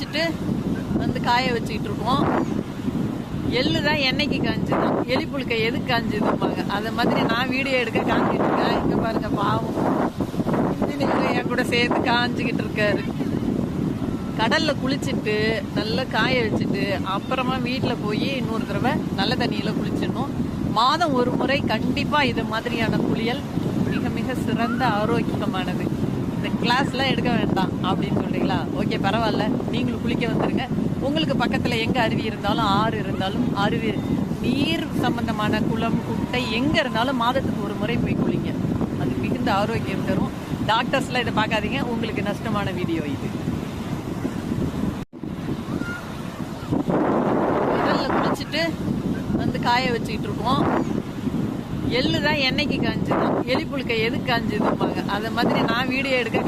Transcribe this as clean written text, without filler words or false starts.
குளிச்சுட்டு வந்து காய வச்சுக்கிட்டு இருக்கோம். எள்ளு தான் எண்ணெய்க்கு காஞ்சுதான், எலி புழுக்கை எதுக்கு காஞ்சுதும்பாங்க. அதை மாதிரி நான் வீடியோ எடுக்க காஞ்சிட்டு இருக்கேன். இங்க பாருங்க, பாவம் இன்ஜினியர் என் கூட சேர்த்து காஞ்சிக்கிட்டு இருக்காரு. கடல்ல குளிச்சுட்டு நல்லா காய வச்சுட்டு அப்புறமா வீட்டில் போய் இன்னொரு தடவை நல்ல தண்ணியில குளிச்சிடணும். மாதம் ஒரு முறை கண்டிப்பா இது மாதிரியான குளியல் மிக மிக சிறந்த ஆரோக்கியமானது. இந்த கிளாஸ்லாம் எடுக்க வேண்டாம் அப்படின்னு சொல்றீங்களா? ஓகே, பரவாயில்ல, நீங்களும் குளிக்க வந்துருங்க. உங்களுக்கு பக்கத்துல எங்க அருவி இருந்தாலும் ஆறு இருந்தாலும் அருவி நீர் சம்பந்தமான குளம் குட்டை எங்க இருந்தாலும் மாதத்துக்கு ஒரு முறை போய் குளிங்க. அது மிகுந்த ஆரோக்கியம் தரும். டாக்டர்ஸ்லாம் இதை பார்க்காதீங்க, உங்களுக்கு நஷ்டமான வீடியோ இது. கடல்ல குளிச்சுட்டு வந்து காய வச்சுக்கிட்டு இருக்கோம். எள்ளு தான் எண்ணெய்க்கு காஞ்சுதான், எலி புழுக்கை எதுக்கு காஞ்சுதும்பாங்க. அதை மாதிரி நான் வீடியோ எடுக்க